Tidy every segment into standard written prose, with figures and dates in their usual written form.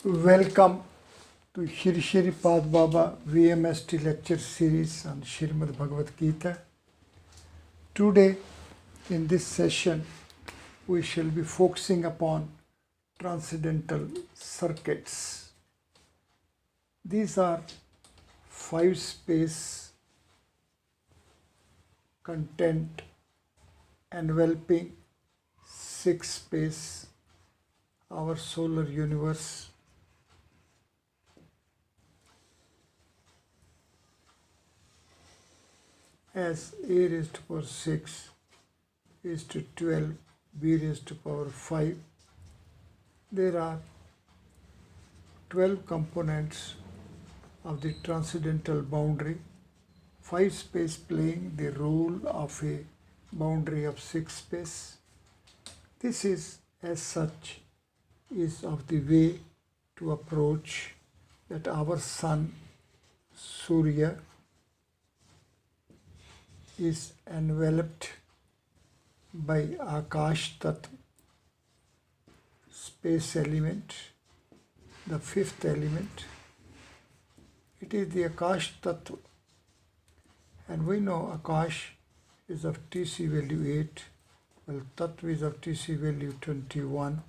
Welcome to Shri Shri Pad Baba VMST lecture series on Srimad Bhagwad Geeta. Today in this session we shall be focusing upon Transcendental Circuits. These are 5-space content enveloping 6-space our solar universe. As a raised to power 6 is to 12, b raised to power 5. There are 12 components of the transcendental boundary, 5-space playing the role of a boundary of 6-space. This is, as such, is of the way to approach that our sun, Surya, is enveloped by Akash Tattva, space element, the 5th element. It is the Akash Tattva, and we know Akash is of TC value 8, while Tattva is of TC value 21,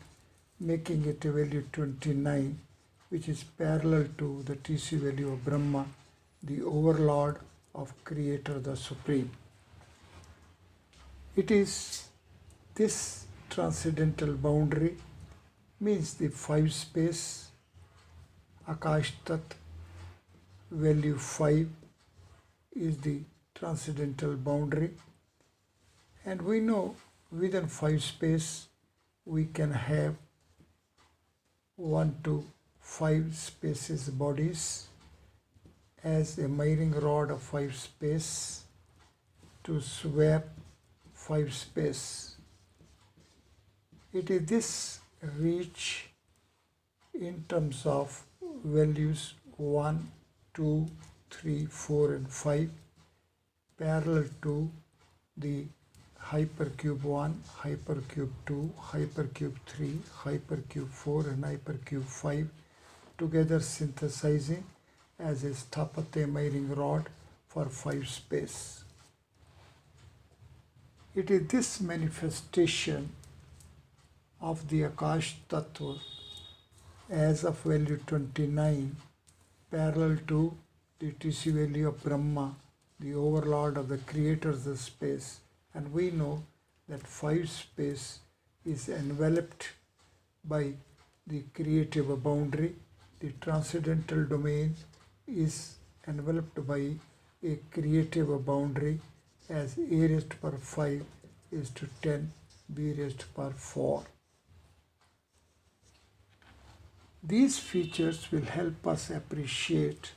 making it a value 29, which is parallel to the TC value of Brahma, the overlord of Creator, the Supreme. It is this transcendental boundary, means the 5-space Akash Tat value 5 is the transcendental boundary, and we know within 5-space we can have 1 to 5 spaces bodies as a miring rod of 5-space to swap 5-space. It is this reach in terms of values 1, 2, 3, 4 and 5 parallel to the hypercube 1, hypercube 2, hypercube 3, hypercube 4 and hypercube 5 together synthesizing as a Sthapate miring rod for 5-space. It is this manifestation of the Akash Tattva as of value 29 parallel to the TC value of Brahma, the overlord of the creators of space, and we know that 5-space is enveloped by the creative boundary. The transcendental domain is enveloped by a creative boundary as a raised to power 5 is to 10, b raised to power 4. These features will help us appreciate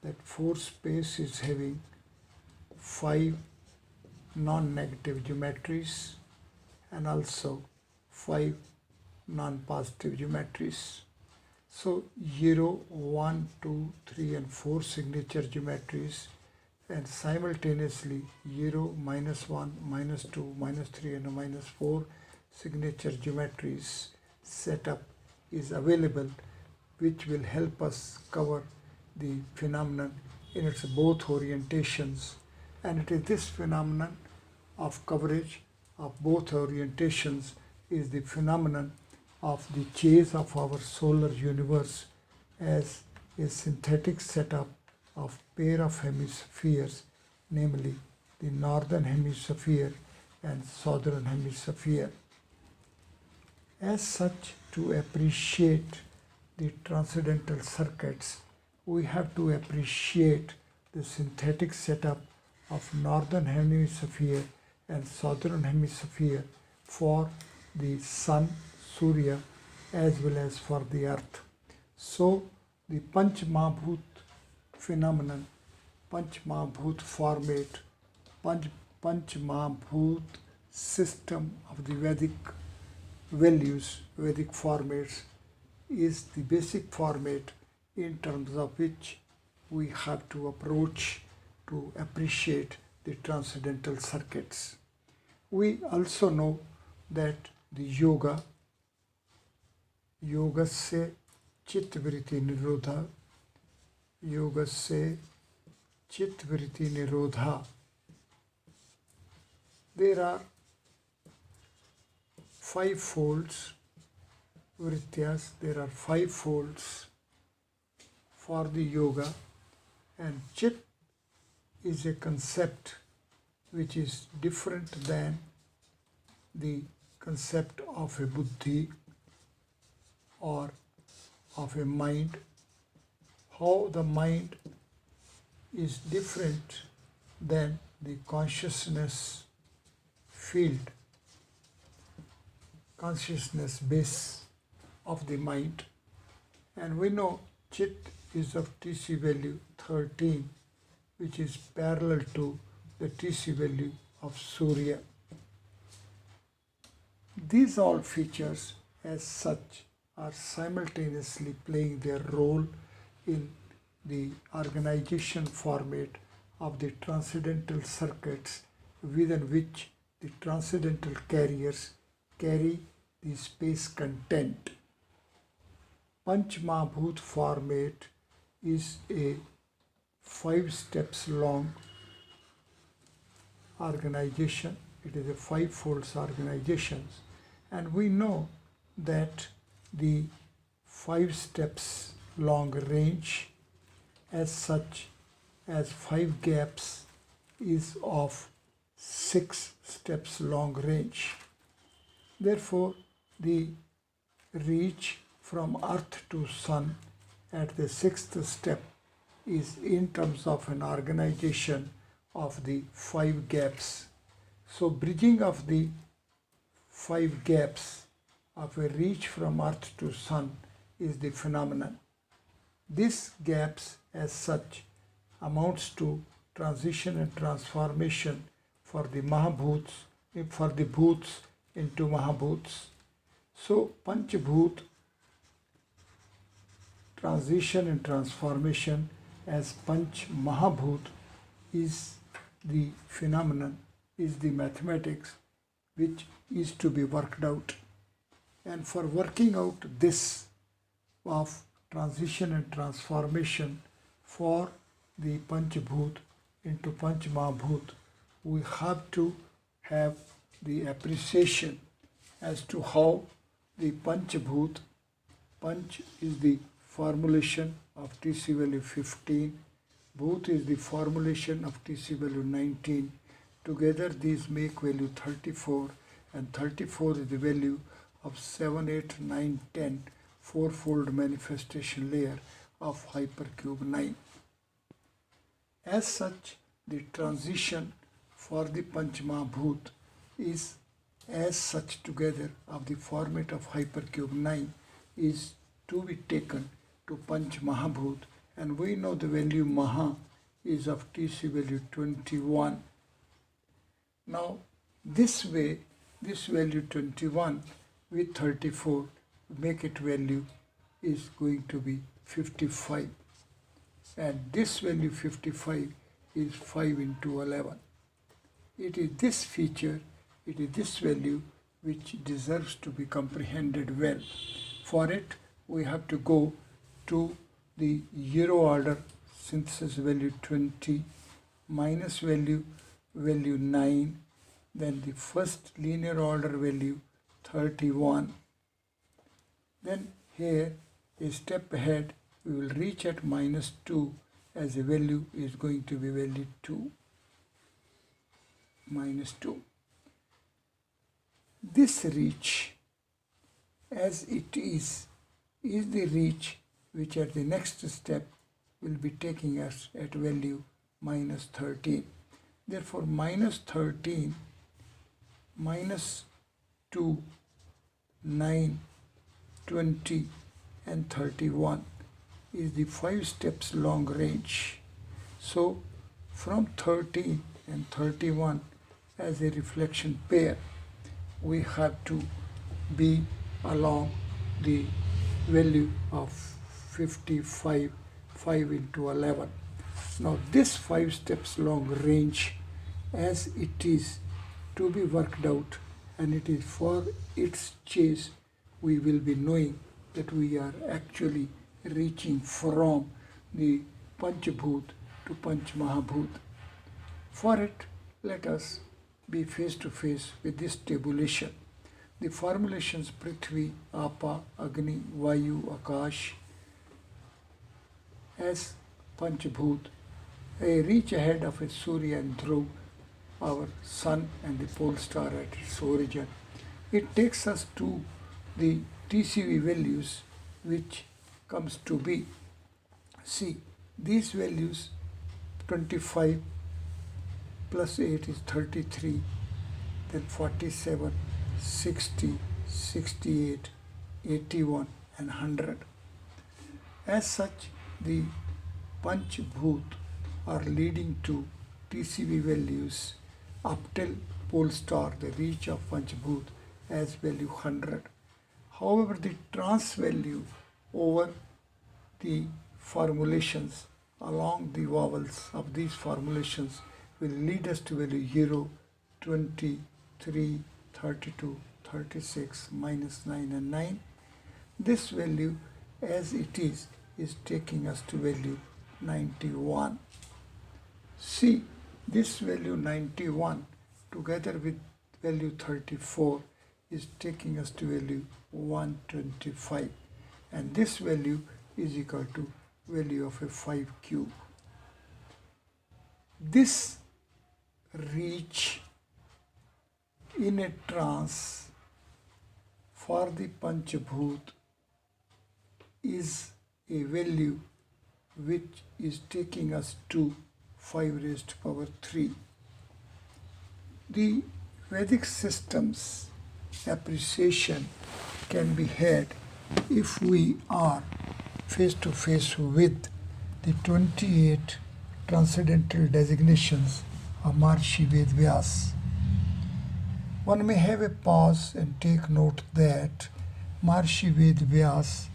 that 4-space is having 5 non-negative geometries and also 5 non-positive geometries. So 0, 1, 2, 3 and 4 signature geometries, and simultaneously 0, -1, -2, -3 and -4 signature geometries setup is available, which will help us cover the phenomenon in its both orientations. And it is this phenomenon of coverage of both orientations is the phenomenon of the chase of our solar universe as a synthetic setup of pair of hemispheres, namely the northern hemisphere and southern hemisphere. As such, to appreciate the transcendental circuits, we have to appreciate the synthetic setup of northern hemisphere and southern hemisphere for the sun, Surya, as well as for the earth. So the Panch Mahabhut phenomenon, Panch Mahabhut format, Panch Mahabhut system of the Vedic values, Vedic formats, is the basic format in terms of which we have to approach to appreciate the transcendental circuits. We also know that the yoga, yogasya चित्त वृत्ति निरोधा, योगस्य चित्त वृत्ति nirodha. There are 5 folds, vrityas, there are 5 folds for the yoga, and chit is a concept which is different than the concept of a buddhi or of a mind. How the mind is different than the consciousness field, consciousness base of the mind. And we know chit is of TC value 13, which is parallel to the TC value of Surya. These all features as such are simultaneously playing their role in the organization format of the transcendental circuits within which the transcendental carriers carry the space content. Panch Mahabhut format is a 5 steps long organization. It is a 5-fold organization, and we know that the 5 steps long range as such as 5 gaps is of 6 steps long range. Therefore, the reach from earth to sun at the 6th step is in terms of an organization of the 5 gaps. So bridging of the 5 gaps of a reach from earth to sun is the phenomenon. These gaps as such amounts to transition and transformation for the Mahabhuts, for the Bhuts into Mahabhuts. So Panchabhut, transition and transformation as Panch Mahabhut is the phenomenon, is the mathematics which is to be worked out. And for working out this of transition and transformation for the Panchabhut into Panch Mahabhut, we have to have the appreciation as to how the Panchabhut, Panch is the formulation of TC value 15, Bhut is the formulation of TC value 19. Together these make value 34, and 34 is the value of 7, 8, 9, 10 fourfold manifestation layer of hypercube 9. As such, the transition for the Panchmahabhut is as such together of the format of hypercube 9 is to be taken to Panch Mahabhut, and we know the value Maha is of TC value 21. Now this way, this value 21 with 34 make it value is going to be 55, and this value 55 is 5 into 11. It is this feature, it is this value which deserves to be comprehended well. For it, we have to go to the Euro order synthesis value 20 minus value 9, then the first linear order value 31. Then here a step ahead we will reach at minus 2 as the value is going to be value 2, minus 2. This reach as it is the reach which at the next step will be taking us at value minus 13. Therefore minus 13, minus 2, 9, 20 and 31 is the 5 steps long range. So from 13 and 31 as a reflection pair, we have to be along the value of 55, 5 into 11. Now this 5 steps long range as it is to be worked out, and it is for its chase we will be knowing that we are actually reaching from the Panchabhut to Panch Mahabhut. For it, let us be face to face with this tabulation. The formulations Prithvi, Apa, Agni, Vayu, Akash as Panchabhut reach ahead of a Surya and Dhruv, our sun and the pole star at its origin. It takes us to the TCV values which comes to be. See, these values 25 plus 8 is 33, then 47, 60, 68, 81 and 100. As such, the Panchabhut are leading to TCV values up till pole star, the reach of Panchabhut as value 100. However, the trans value over the formulations along the vowels of these formulations will lead us to value 0, 20, 3, 32, 36, minus 9 and 9. This value as it is taking us to value 91. See, this value 91 together with value 34 is taking us to value 125, and this value is equal to value of a 5 cube. This reach in a trance for the Panchabhut is a value which is taking us to 5 raised to power 3. The Vedic system's appreciation can be had if we are face to face with the 28 transcendental designations of Maharishi Ved Vyas. One may have a pause and take note that Maharishi Ved Vyas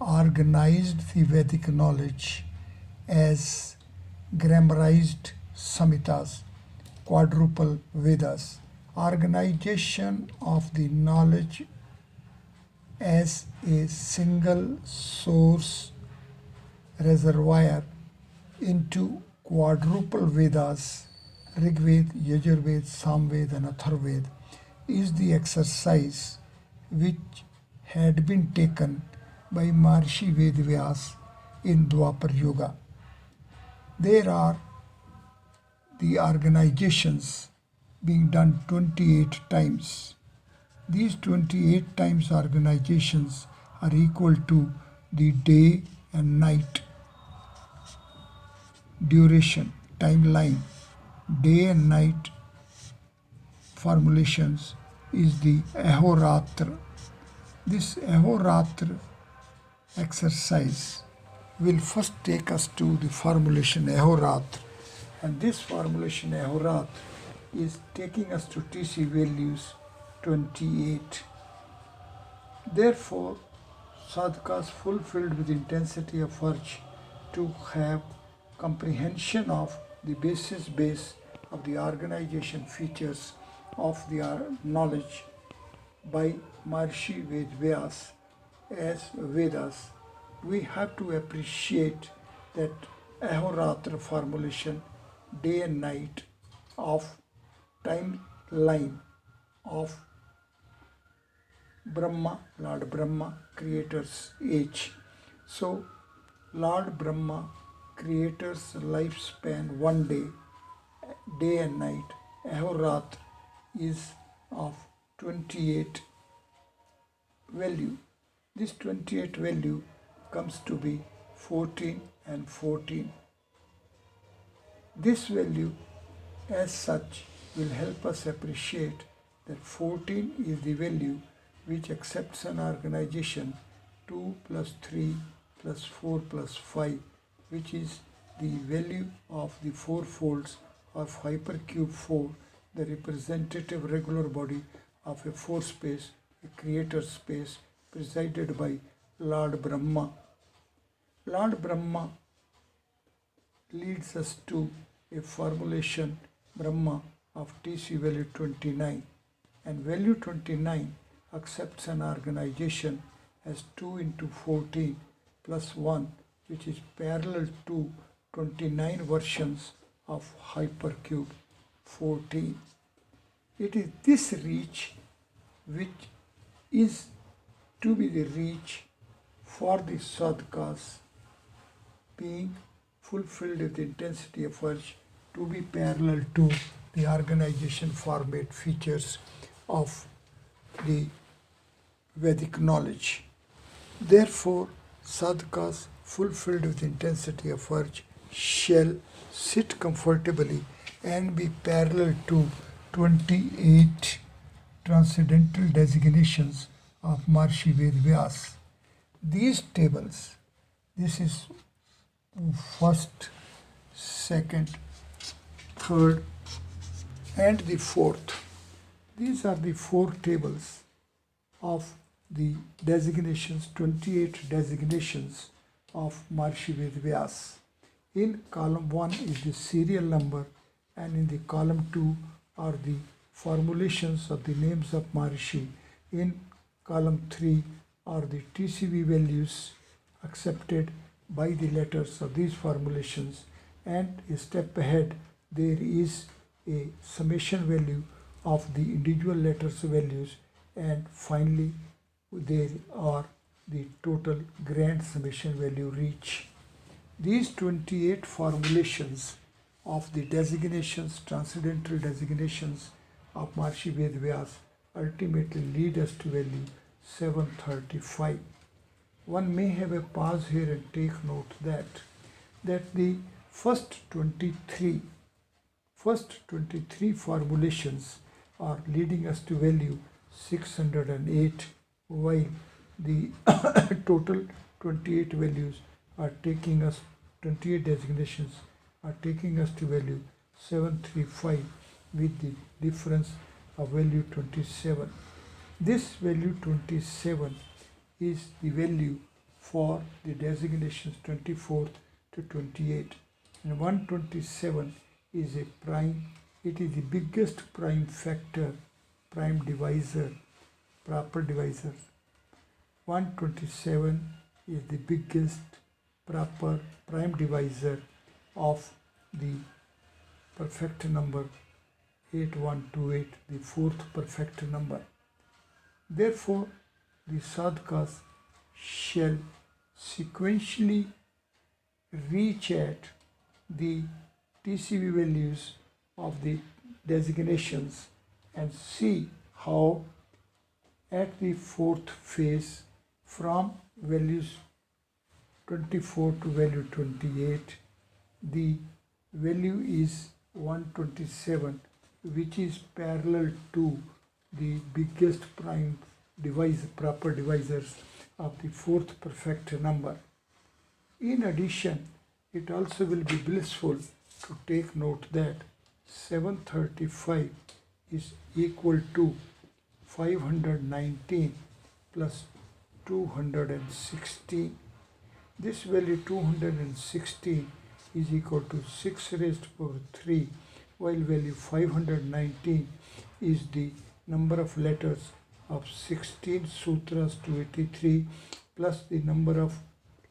organized the Vedic knowledge as grammarized Samhitas, quadruple Vedas. Organization of the knowledge as a single source reservoir into quadruple Vedas, Rigved, Yajurved, Samved and Atharved, is the exercise which had been taken by Maharishi Ved Vyas in Dwapar Yuga. There are the organizations being done 28 times. These 28 times organizations are equal to the day and night duration, timeline. Day and night formulations is the Ahoratra. This Ahoratra exercise will first take us to the formulation Ahoratra, and this formulation Ahoratra is taking us to TC values 28. Therefore, sadhakas fulfilled with intensity of urge to have comprehension of the base of the organization features of the knowledge by Maharishi Ved Vyas as Vedas, we have to appreciate that Ahoratra formulation, day and night of timeline of Brahma, Lord Brahma, Creator's age. So, Lord Brahma, Creator's lifespan, one day, day and night, Ahoratra is of 28 value. This 28 value comes to be 14 and 14. This value as such will help us appreciate that 14 is the value which accepts an organization 2 plus 3 plus 4 plus 5, which is the value of the four folds of hypercube 4, the representative regular body of a four space, a creator space presided by Lord Brahma. Lord Brahma leads us to a formulation Brahma of TC value 29, and value 29 accepts an organization as 2 into 14 plus 1, which is parallel to 29 versions of hypercube 14. It is this reach which is to be the reach for the sadhakas being fulfilled with the intensity of urge to be parallel to the organization format features of the Vedic knowledge. Therefore, sadhakas fulfilled with intensity of urge shall sit comfortably and be parallel to 28 transcendental designations of Maharishi Vedvyas. These tables, this is first, second, third, and the fourth. These are the four tables of the designations, 28 designations of Maharishi Vedvyas. In column 1 is the serial number, and in the column 2 are the formulations of the names of Maharishi. In column 3 are the TCV values accepted by the letters of these formulations, and a step ahead there is a summation value of the individual letters values, and finally there are the total grand summation value reach. These 28 formulations of the designations, transcendental designations of Maharishi Vedvyas ultimately lead us to value 735. One may have a pause here and take note that the first 23 formulations are leading us to value 608, while the total 28 values are taking us, 28 designations are taking us to value 735 with the difference of value 27. This value 27 is the value for the designations 24th to 28, and 127 is a prime. It is the biggest prime factor, prime divisor, proper divisor. 127 is the biggest proper prime divisor of the perfect number 8128, the fourth perfect number. Therefore, the sadhakas shall sequentially reach at the TCV values of the designations and see how at the fourth phase from values 24 to value 28, the value is 127, which is parallel to the biggest prime divisor, proper divisors of the fourth perfect number. In addition, it also will be blissful to take note that 735 is equal to 519 plus 216. This value 216 is equal to 6 raised to power 3, while value 519 is the number of letters of 16 sutras 283 plus the number of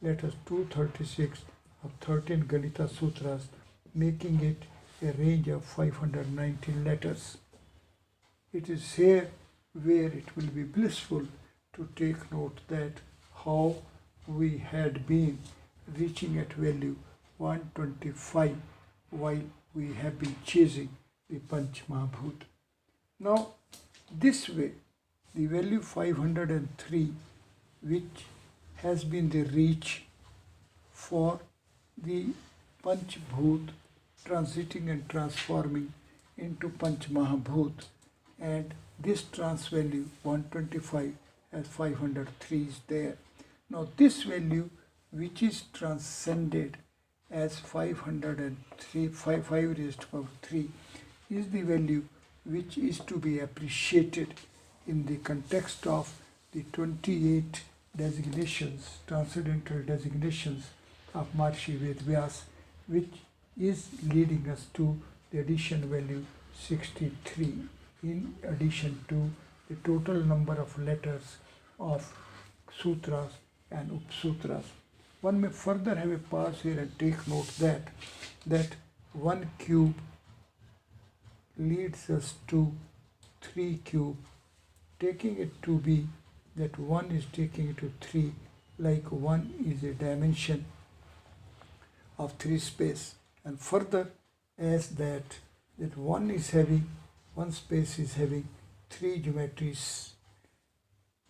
letters 236 of 13 Ganita sutras, making it a range of 519 letters. It is here where it will be blissful to take note that how we had been reaching at value 125 while we have been chasing the Panch Mahabhut. Now, this way, the value 503, which has been the reach for the Panch Bhut transiting and transforming into Panch Mahabhut, and this trans value 125 as 503 is there. Now this value which is transcended as 503, 5 raised to power 3 is the value which is to be appreciated in the context of the 28 designations, transcendental designations of Maharishi Vedvyas, which is leading us to the addition value 63, in addition to the total number of letters of sutras and upsutras. One may further have a pause here and take note that one cube leads us to 3 cube, taking it to be that 1 is taking it to 3, like 1 is a dimension of 3 space, and further as that 1 is having, 1 space is having 3 geometries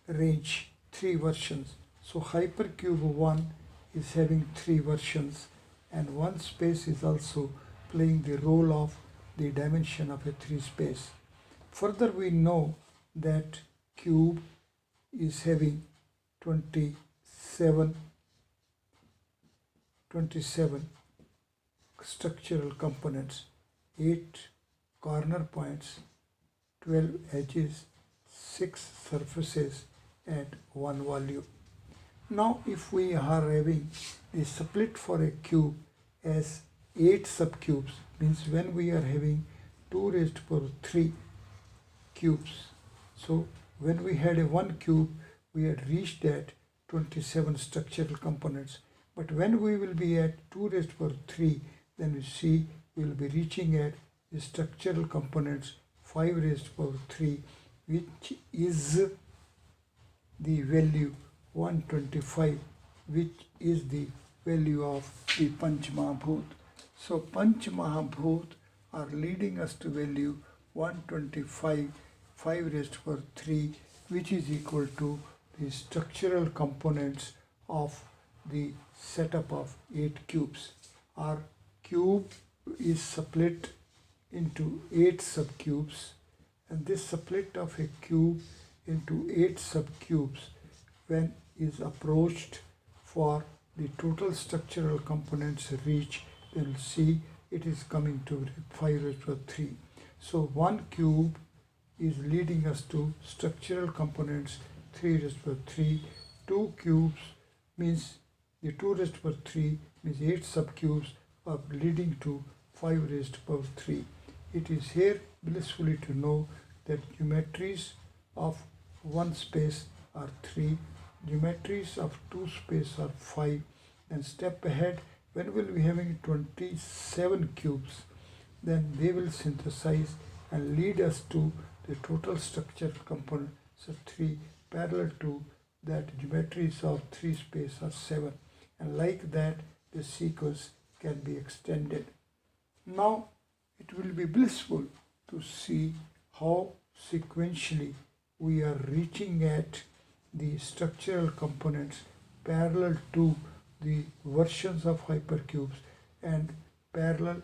range, 3 versions. So hypercube 1 is having 3 versions, and 1 space is also playing the role of the dimension of a 3 space. Further, we know that cube is having 27 structural components, 8 corner points, 12 edges, 6 surfaces, and 1 volume. Now if we are having the split for a cube as 8 subcubes, means when we are having 2 raised to power 3 cubes, so when we had a 1 cube we had reached at 27 structural components, but when we will be at 2 raised to power 3, then we see we will be reaching at the structural components 5 raised to power 3, which is the value 125, which is the value of the Panch Mahabhut. So Panch Mahabhut are leading us to value 125, 5 raised to power 3, which is equal to the structural components of the setup of 8 cubes. Our cube is split into 8 subcubes, and this split of a cube into 8 subcubes, when is approached for the total structural components reach, then we'll see it is coming to 5 raised to power 3. So 1 cube is leading us to structural components 3 raised to power 3. 2 cubes means the 2 raised to power 3 means 8 subcubes are leading to 5 raised to power 3. It is here blissfully to know that geometries of 1 space are 3, geometries of 2 space are 5, and step ahead, when we will be having 27 cubes, then they will synthesize and lead us to the total structure components of 3, parallel to that geometries of 3 space are 7, and like that the sequence can be extended. Now it will be blissful to see how sequentially we are reaching at the structural components parallel to the versions of hypercubes and parallel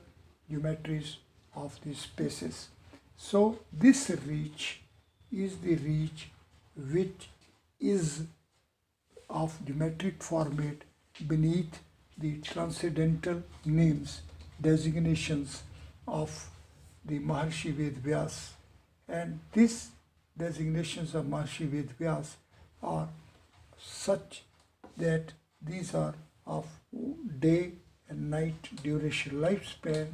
geometries of the spaces. So this reach is the reach which is of geometric format beneath the transcendental names, designations of the Maharshi Ved Vyas, and these designations of Maharshi Ved Vyas are such that these are of day and night duration, lifespan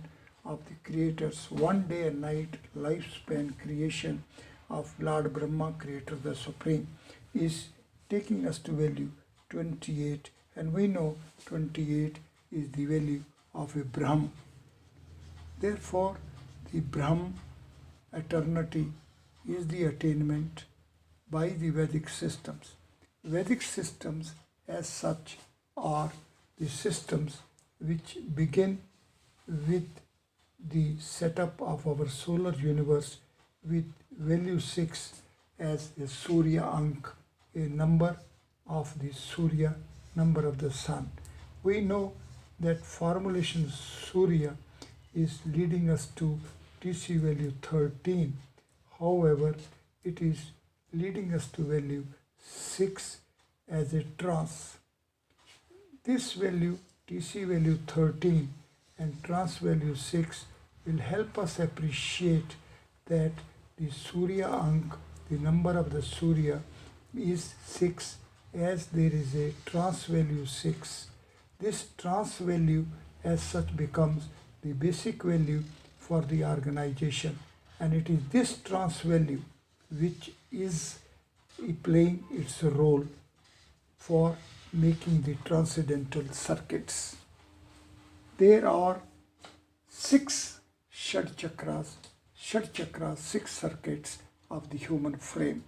of the creators, 1 day and night lifespan creation of Lord Brahma, creator the supreme, is taking us to value 28, and we know 28 is the value of a Brahm. Therefore the Brahm eternity is the attainment by the Vedic systems. Vedic systems as such are the systems which begin with the setup of our solar universe with value 6 as a Surya Ank, a number of the Surya, number of the sun. We know that formulation Surya is leading us to TC value 13. However, it is leading us to value 6 as a trans. This value, TC value 13 and trans value 6, will help us appreciate that the Surya Ank, the number of the Surya, is 6 as there is a trans value 6. This trans value as such becomes the basic value for the organization, and it is this trans value which is playing its role for making the transcendental circuits. There are 6 Shad chakras, 6 circuits of the human frame.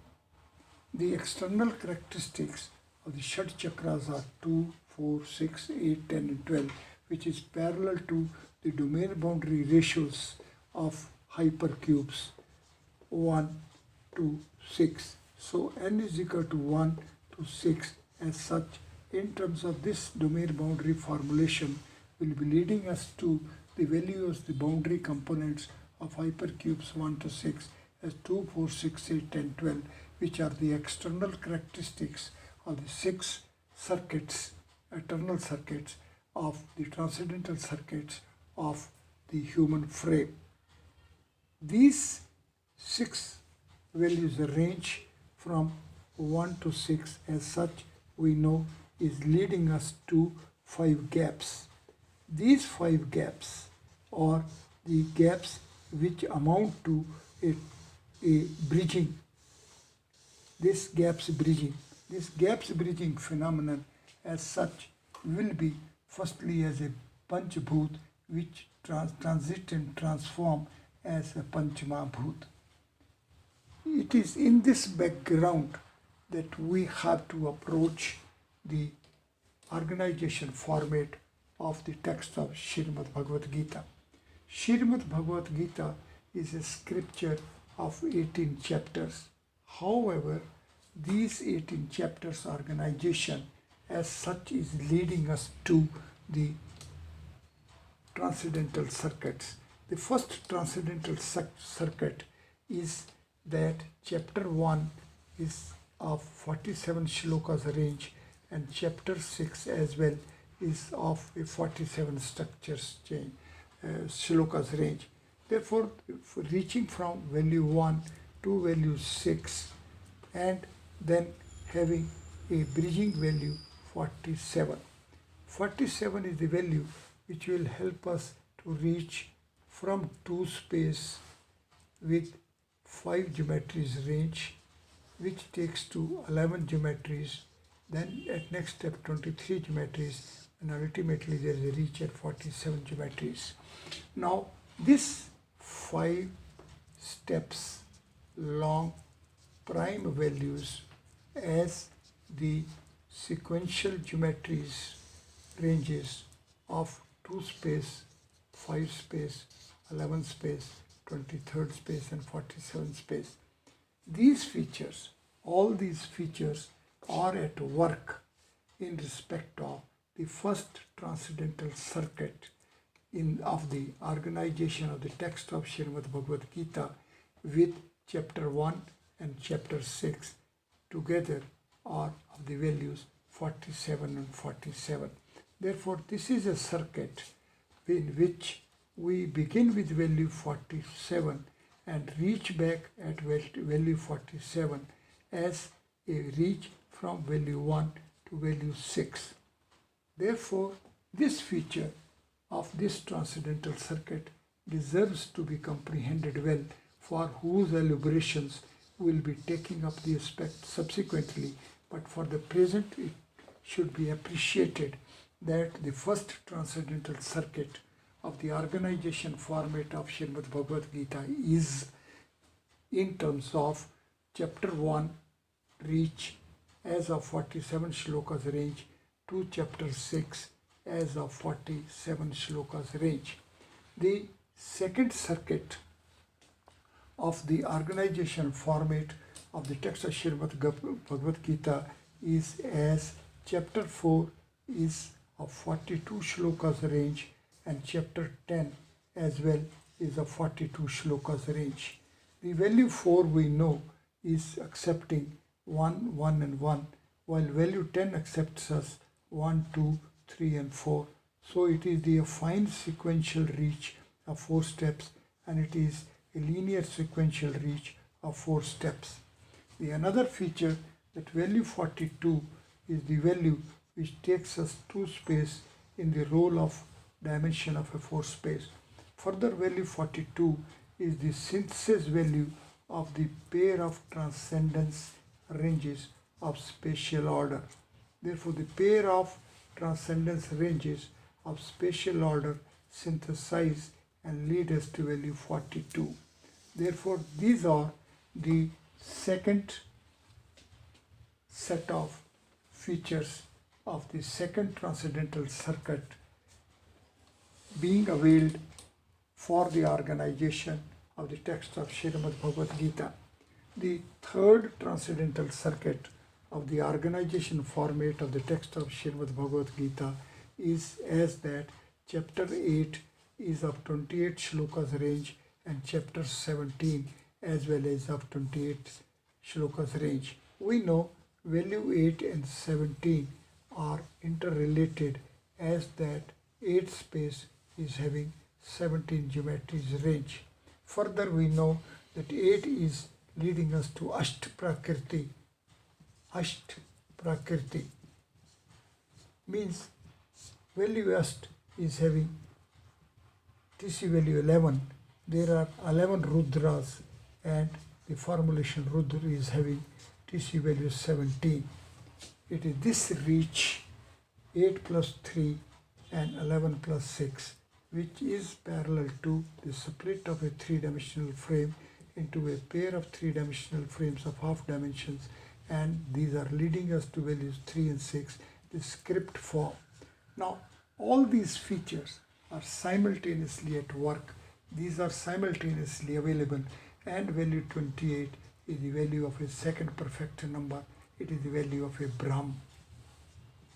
The external characteristics of the Shad chakras are 2, 4, 6, 8, 10 and 12, which is parallel to the domain boundary ratios of hypercubes 1 to 6. So n is equal to 1 to 6. As such, in terms of this domain boundary formulation, will be leading us to the values, the boundary components of hypercubes 1 to 6 as 2, 4, 6, 8, 10, 12, which are the external characteristics of the 6 circuits, eternal circuits of the transcendental circuits of the human frame. These 6 values range from 1 to 6, as such we know is leading us to 5 gaps. These 5 gaps are the gaps which amount to a bridging. This gaps bridging phenomenon as such will be firstly as a Panchbhut which transit and transform as a Panchmabhut. It is in this background that we have to approach the organization format of the text of Srimad Bhagavad Gita. Srimad Bhagavad Gita is a scripture of 18 chapters. However, these 18 chapters organization as such is leading us to the transcendental circuits. The first transcendental circuit is that chapter 1 is of 47 shlokas range, and chapter 6 as well is of a 47 structures change, shlokas range. Therefore, reaching from value 1 to value 6 and then having a bridging value 47. 47 is the value which will help us to reach from 2 space with 5 geometries range, which takes to 11 geometries, then at next step 23 geometries, and ultimately there is a reach at 47 geometries. Now this 5 steps long prime values as the sequential geometries ranges of 2 space, 5 space, 11 space, 23rd space and 47 space. These features, all these features are at work in respect of the first transcendental circuit of the organization of the text of Srimad Bhagavad Gita with chapter 1 and chapter 6 together are of the values 47 and 47. Therefore, this is a circuit in which we begin with value 47 and reach back at value 47 as a reach from value 1 to value 6. Therefore, this feature of this transcendental circuit deserves to be comprehended well, for whose elaborations will be taking up the aspect subsequently, but for the present it should be appreciated that the first transcendental circuit of the organization format of Srimad Bhagavad Gita is in terms of chapter 1 reach as of 47 shlokas range to chapter 6 as of 47 shlokas range. The second circuit of the organization format of the text of Srimad Bhagavad Gita is as chapter 4 is of 42 shlokas range and chapter 10 as well is of 42 shlokas range. The value 4 we know is accepting 1, 1 and 1, while value 10 accepts us 1, 2, 3 and 4. So it is the affine sequential reach of 4 steps, and it is a linear sequential reach of 4 steps. The another feature that value 42 is the value which takes us to space in the role of dimension of a 4 space. Further, value 42 is the synthesis value of the pair of transcendence ranges of spatial order. Therefore, the pair of transcendence ranges of spatial order synthesize and lead us to value 42. Therefore, these are the second set of features of the second transcendental circuit being availed for the organization of the text of Srimad Bhagavad Gita. The third transcendental circuit of the organization format of the text of Srimad Bhagavad Gita is as that chapter 8 is of 28 shlokas range and chapter 17 as well as of 28 shlokas range. We know value 8 and 17 are interrelated as that 8 space is having 17 geometries range. Further, we know that 8 is leading us to Asht Prakriti. Asht Prakriti means value Asht is having TC value 11. There are 11 Rudras and the formulation Rudra is having TC value 17. It is this reach 8 plus 3 and 11 plus 6, which is parallel to the split of a three-dimensional frame into a pair of three-dimensional frames of half dimensions, and these are leading us to values 3 and 6, the script form. Now, all these features are simultaneously at work. These are simultaneously available, and value 28 is the value of a second perfect number. It is the value of a Brahm.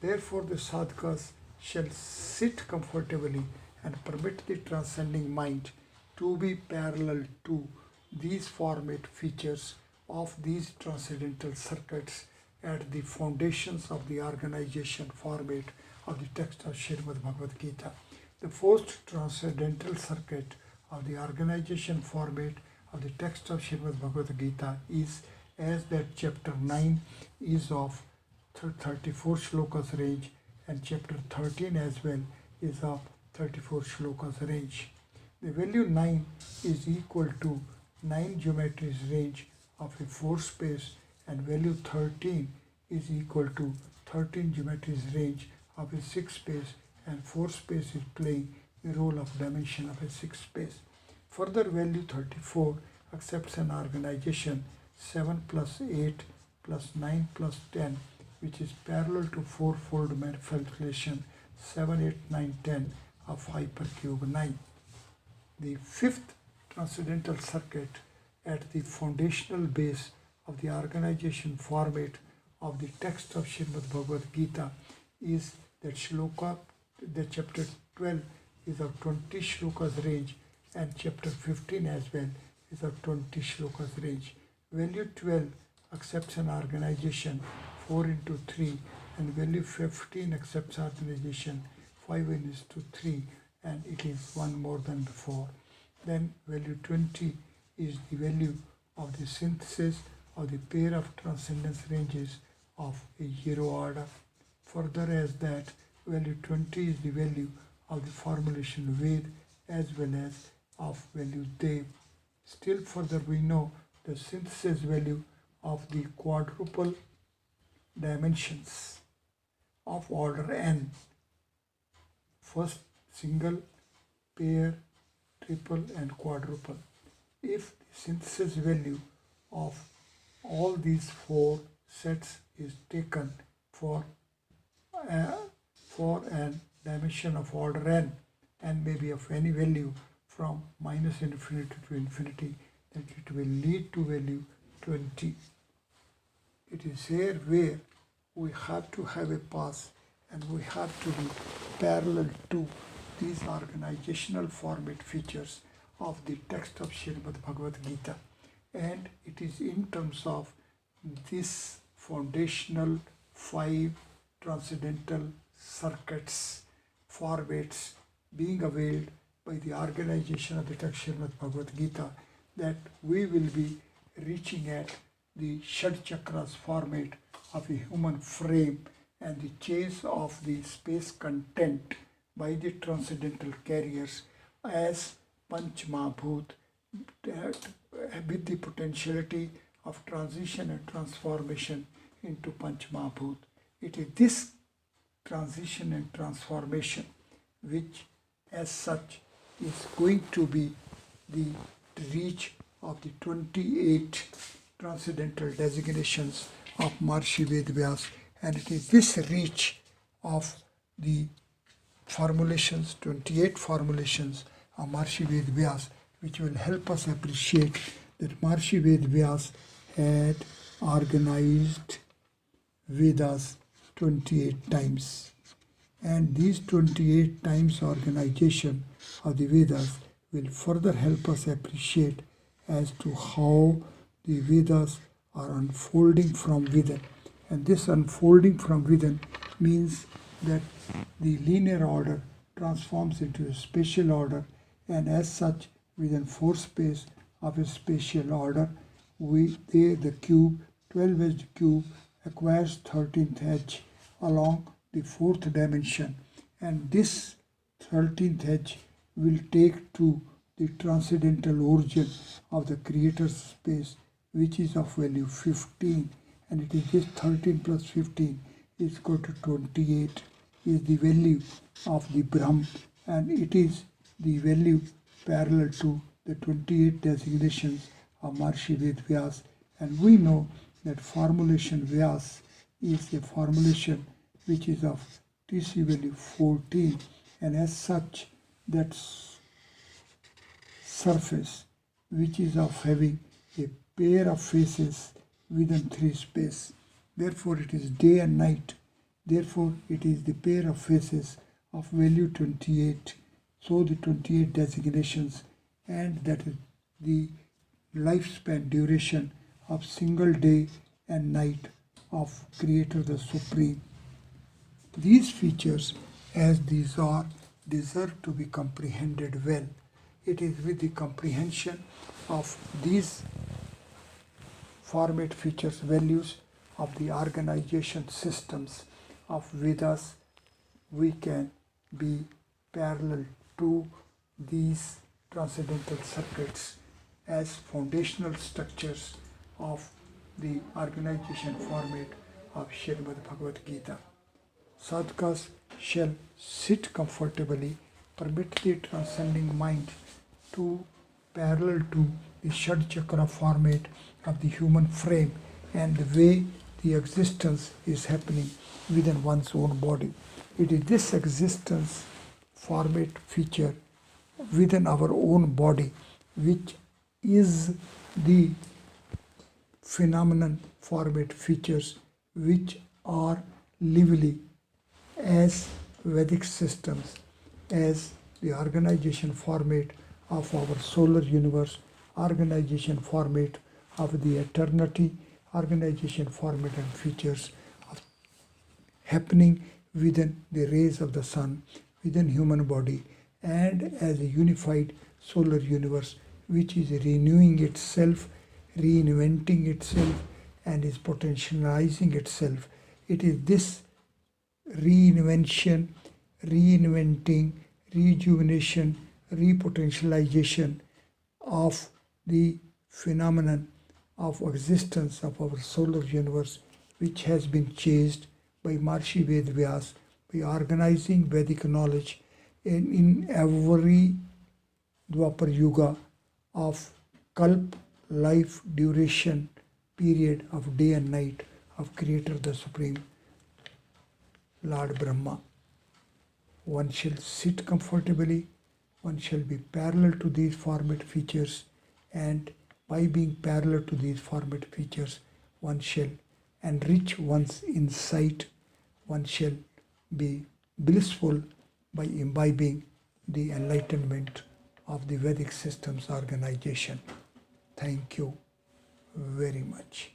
Therefore, the sadhakas shall sit comfortably and permit the transcending mind to be parallel to these format features of these transcendental circuits at the foundations of the organization format of the text of Srimad Bhagavad Gita. The first transcendental circuit of the organization format of the text of Srimad Bhagavad Gita is as that chapter 9 is of 34 shlokas range and chapter 13 as well is of 34 shlokas range. The value 9 is equal to 9 geometries range of a 4 space, and value 13 is equal to 13 geometries range of a 6 space, and 4 space is playing the role of dimension of a 6 space. Further, value 34 accepts an organization 7 plus 8 plus 9 plus 10, which is parallel to fourfold manifestation 7, 8, 9, 10 of hypercube 9. The fifth transcendental circuit at the foundational base of the organization format of the text of Srimad Bhagavad Gita is that shloka, the chapter 12 is of 20 shlokas range and chapter 15 as well is of 20 shlokas range. Value 12 accepts an organization 4 into 3 and value 15 accepts organization 5 into 3 and it is one more than before. Then value 20 is the value of the synthesis of the pair of transcendence ranges of a zero order. Further, as that value 20 is the value of the formulation Ved as well as of value Dev. Still further, we know the synthesis value of the quadruple dimensions of order n. First, single, pair, triple and quadruple. If the synthesis value of all these 4 sets is taken for an dimension of order n, and maybe of any value from minus infinity to infinity, then it will lead to value 20. It is here where we have to have a pass and we have to be parallel to these organizational format features of the text of Srimad Bhagavad Gita. And it is in terms of this foundational 5 transcendental circuits formats being availed by the organization of the text Srimad Bhagavad Gita that we will be reaching at the Shad Chakras format of a human frame and the chase of the space content by the transcendental carriers as Panch Mahabhut with the potentiality of transition and transformation into Panch Mahabhut. It is this transition and transformation which as such is going to be the reach of the 28 transcendental designations of Maharishi Vedvyas, and it is this reach of the formulations, 28 formulations of Maharishi Vedvyas, which will help us appreciate that Maharishi Vedvyas had organized Vedas 28 times. And these 28 times organization of the Vedas will further help us appreciate as to how the Vedas are unfolding from within. And this unfolding from within means that the linear order transforms into a spatial order, and as such, within 4 space of a spatial order, the cube, 12-edged cube, acquires 13th edge along the 4th dimension, and this 13th edge will take to the transcendental origin of the creator's space, which is of value 15, and it is this 13 plus 15 is equal to 28, is the value of the Brahm, and it is the value parallel to the 28 designations of Maharishi Vedvyas. And we know that formulation Vyas is a formulation which is of TC value 14, and as such that surface which is of having a pair of faces within 3 space. Therefore it is day and night. Therefore it is the pair of faces of value 28. So the 28 designations, and that is the lifespan duration of single day and night of Creator the Supreme. These features, as these are, deserve to be comprehended well. It is with the comprehension of these format features values of the organization systems of Vedas we can be parallel to these transcendental circuits as foundational structures of the organization format of Srimad Bhagwad Geeta. Sadhakas shall sit comfortably, permit the transcending mind to parallel to the Shad Chakra format of the human frame and the way the existence is happening within one's own body. It is this existence format feature within our own body which is the phenomenon format features which are lively as Vedic systems, as the organization format of our solar universe, organization format of the eternity, organization format and features of happening within the rays of the sun, within human body, and as a unified solar universe which is renewing itself, reinventing itself, and is potentializing itself. It is this reinvention, reinventing, rejuvenation, repotentialization of the phenomenon of existence of our solar universe which has been chased by Maharishi Vedvyas by organizing Vedic knowledge in every Dwapar Yuga of Kalp life duration period of day and night of Creator the Supreme, Lord Brahma. One shall sit comfortably, one shall be parallel to these format features, and by being parallel to these format features, one shall enrich one's insight, one shall be blissful by imbibing the enlightenment of the Vedic systems organization. Thank you very much.